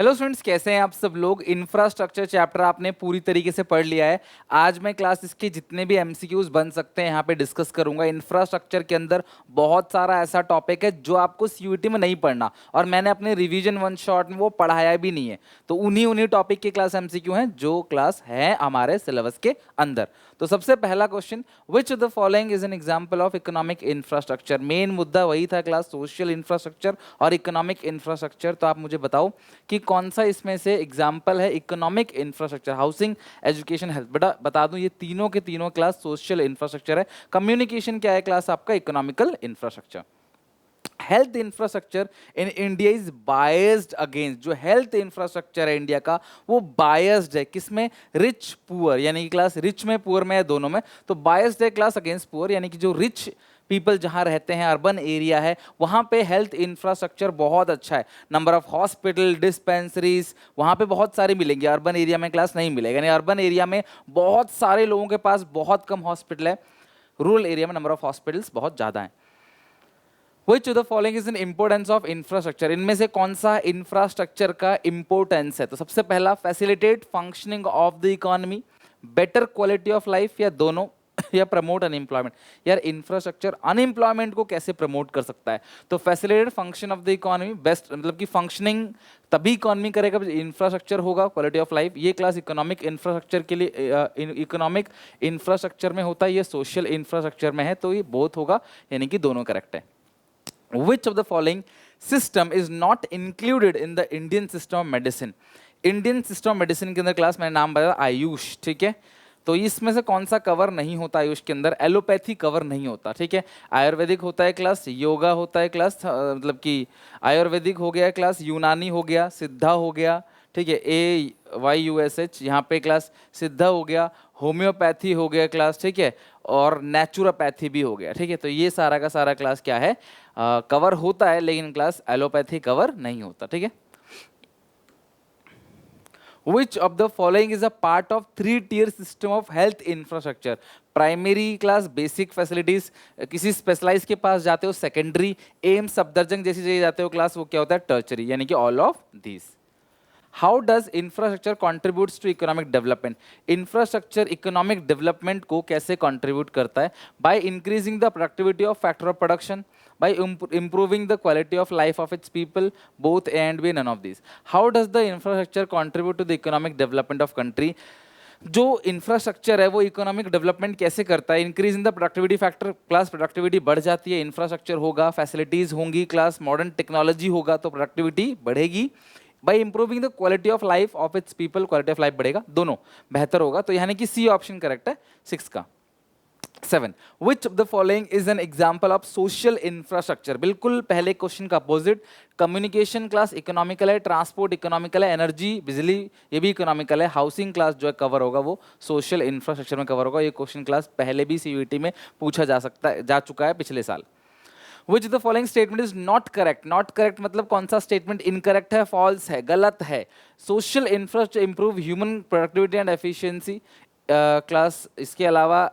Hello students, कैसे हैं आप सब लोग। इंफ्रास्ट्रक्चर चैप्टर आपने पूरी तरीके से पढ़ लिया है। आज मैं क्लास इसके जितने भी एमसीक्यूज बन सकते हैं यहाँ पे डिस्कस करूंगा। इंफ्रास्ट्रक्चर के अंदर बहुत सारा ऐसा टॉपिक है जो आपको सीयूईटी में नहीं पढ़ना, और मैंने अपने रिवीजन वन शॉट में वो पढ़ाया भी नहीं है। तो उन्हीं उन्हीं टॉपिक के क्लास एमसीक्यू हैं जो क्लास है हमारे सिलेबस के अंदर। तो सबसे पहला question, which of the following is an example of economic infrastructure. Main मुद्दा वही था क्लास, सोशल इंफ्रास्ट्रक्चर और इकोनॉमिक इंफ्रास्ट्रक्चर। तो आप मुझे बताओ कि कौन सा इसमें से एग्जाम्पल है economic infrastructure. Housing, education, health. बेटा बता दूं, ये तीनों के तीनों क्लास सोशल इंफ्रास्ट्रक्चर है। कम्युनिकेशन क्या है क्लास आपका, economical infrastructure. Health infrastructure in India is biased against, जो हेल्थ इंफ्रास्ट्रक्चर है इंडिया का वो बायस्ड है किसमें, रिच पुअर, यानी कि क्लास रिच में पुअर में है, दोनों में। तो बायस्ड है क्लास अगेंस्ट पुअर, यानी कि जो रिच पीपल जहां रहते हैं, अर्बन एरिया है, वहां पे हेल्थ इंफ्रास्ट्रक्चर बहुत अच्छा है। नंबर ऑफ हॉस्पिटल, डिस्पेंसरीज वहां पे बहुत सारे मिलेंगे, अर्बन एरिया में क्लास नहीं मिलेगा। यानी अर्बन एरिया में बहुत सारे लोगों के पास बहुत कम हॉस्पिटल है, रूरल एरिया में नंबर ऑफ हॉस्पिटल्स बहुत ज्यादा है। Which of the following is an importance of infrastructure? इनमें से कौन सा इंफ्रास्ट्रक्चर का इंपोर्टेंस है? तो सबसे पहला, facilitate functioning of the economy, better quality of life, या दोनों, या प्रमोट अनएम्प्लॉयमेंट। यार इंफ्रास्ट्रक्चर अनएम्प्लॉयमेंट को कैसे प्रमोट कर सकता है? तो facilitate function of the economy, best मतलब कि फंक्शनिंग तभी इकोनॉमी करेगा जब इंफ्रास्ट्रक्चर होगा, क्वालिटी ऑफ लाइफ। ये क्लास इकोनॉमिक इंफ्रास्ट्रक्चर के लिए, इकोनॉमिक इंफ्रास्ट्रक्चर में होता है, ये सोशल इंफ्रास्ट्रक्चर में है, तो ये बोथ होगा, यानी कि दोनों करेक्ट है। Which of the following system is not included in the Indian system of medicine? Indian system of medicine के अंदर क्लास मैंने नाम बताया आयुष, ठीक है। तो इसमें से कौन सा कवर नहीं होता आयुष के अंदर? एलोपैथी कवर नहीं होता, ठीक है। आयुर्वेदिक होता है क्लास, योगा होता है क्लास, मतलब कि आयुर्वेदिक हो गया क्लास, यूनानी हो गया, सिद्धा हो गया, ठीक है, AYUSH यहाँ पे क्लास सिद्धा हो गया, होम्योपैथी हो गया क्लास, ठीक है, और नेचुरोपैथी भी हो गया, ठीक है। तो ये सारा का सारा क्लास क्या है, कवर होता है, लेकिन क्लास एलोपैथी कवर नहीं होता, ठीक है। Which of the following is a part of three-tier system of health infrastructure? Primary class basic facilities, किसी स्पेशलाइज के पास जाते हो सेकेंडरी, एम्स सफदरजंग जैसी जगह जाते हो क्लास, वो क्या होता है, टर्चरी, यानी कि all of these. How does infrastructure contributes to economic development? Infrastructure economic development को कैसे कॉन्ट्रीब्यूट करता है? By increasing the productivity of factor of production, by improving the quality of life of its people, both A and B, none of these. How does the infrastructure contribute to the economic development of country? जो infrastructure है वो economic development कैसे करता है? Increase in the productivity factor, class productivity बढ़ जाती है, infrastructure होगा, फैसिलिटीज होंगी, क्लास मॉडर्न टेक्नोलॉजी होगा तो प्रोडक्टिविटी बढ़ेगी। By improving the quality of life of its people, quality of life बढ़ेगा, दोनों बेहतर होगा। तो यानी कि सी ऑप्शन करेक्ट है 6 का। 7. Which of the following is an example of social infrastructure? बिल्कुल पहले क्वेश्चन का अपोजिट। कम्युनिकेशन क्लास इकोनॉमिकल है, ट्रांसपोर्ट इकोनॉमिकल है, एनर्जी बिजली ये भी इकोनॉमिकल है, हाउसिंग क्लास जो है कवर होगा वो सोशल इंफ्रास्ट्रक्चर में कवर होगा। ये क्वेश्चन क्लास पहले भी सीयूईटी में पूछा जा चुका है पिछले साल। Which of the following statement is not correct? Not correct मतलब कौन सा स्टेटमेंट इनकरेक्ट है, फॉल्स है, गलत है? Social infrastructure improve human productivity and efficiency, class इसके अलावा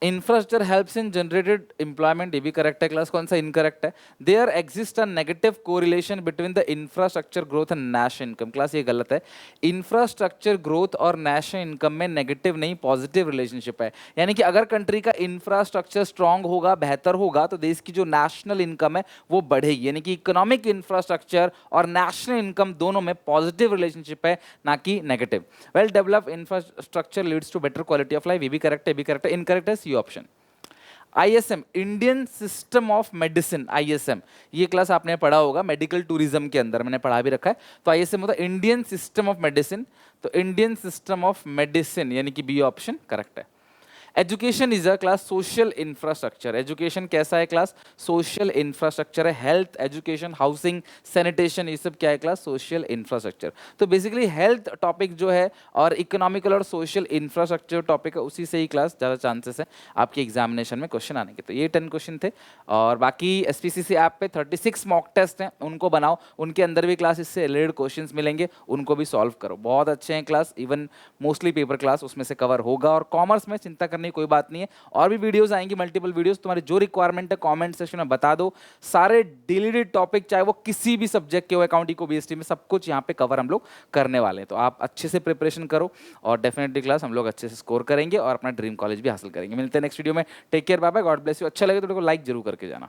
infrastructure helps in generated employment, ये भी करेक्ट है क्लास। कौन सा इनकरेक्ट है? There exist a negative correlation between the infrastructure growth and national income, class ये गलत है। इंफ्रास्ट्रक्चर ग्रोथ और नेशनल इनकम में नेगेटिव नहीं पॉजिटिव रिलेशनशिप है, यानी कि अगर कंट्री का इंफ्रास्ट्रक्चर स्ट्रांग होगा, बेहतर होगा, तो देश की जो नेशनल इनकम है वो बढ़ेगी। यानी कि इकोनॉमिक इंफ्रास्ट्रक्चर और नेशनल इनकम दोनों में पॉजिटिव रिलेशनशिप है, ना कि negative. Well developed infrastructure leads to better quality of life, ये भी करेक्ट है, भी करेक्ट है। इनकरेक्ट है C option. ISM, Indian system of medicine, ISM ये क्लास आपने पढ़ा होगा, मेडिकल टूरिज्म के अंदर मैंने पढ़ा भी रखा है। तो ISM होता है इंडियन सिस्टम ऑफ मेडिसिन, तो इंडियन सिस्टम ऑफ मेडिसिन यानी कि बी ऑप्शन करेक्ट है। Education is a class social infrastructure, education कैसा है क्लास, सोशल इंफ्रास्ट्रक्चर है। हेल्थ, एजुकेशन, हाउसिंग, सैनिटेशन, ये सब क्या है क्लास, सोशल इंफ्रास्ट्रक्चर। तो बेसिकली हेल्थ टॉपिक जो है और इकोनॉमिकल और सोशल इंफ्रास्ट्रक्चर टॉपिक है, उसी से ही क्लास ज़्यादा चांसेस है आपके एग्जामिनेशन में क्वेश्चन आने के। तो ये 10 क्वेश्चन थे, और बाकी SPCC ऐप पे 36 मॉक टेस्ट हैं, उनको बनाओ, उनके अंदर भी क्लास इससे रिलेटेड क्वेश्चंस मिलेंगे, उनको भी सॉल्व करो। बहुत अच्छे हैं class, even mostly paper class उसमें से कवर होगा, और कॉमर्स में चिंता करने नहीं, कोई बात नहीं है, और भी वीडियोस आएंगी, मल्टीपल वीडियोस। तुम्हारी जो रिक्वायरमेंट है कमेंट सेक्शन में बता दो। सारे डिलीटेड टॉपिक, चाहे वो किसी भी सब्जेक्ट के हो, अकाउंटिंग को बीएसटी में, सब कुछ यहाँ पे कवर हम लोग करने वाले हैं। तो आप अच्छे से प्रिपरेशन करो और डेफिनेटली क्लास हम लोग अच्छे से स्कोर करेंगे और अपना ड्रीम कॉलेज भी हासिल करेंगे। मिलते हैं नेक्स्ट वीडियो में। Take care, bye bye, God bless you. अच्छा लगे तो लाइक जरूर करके जाना।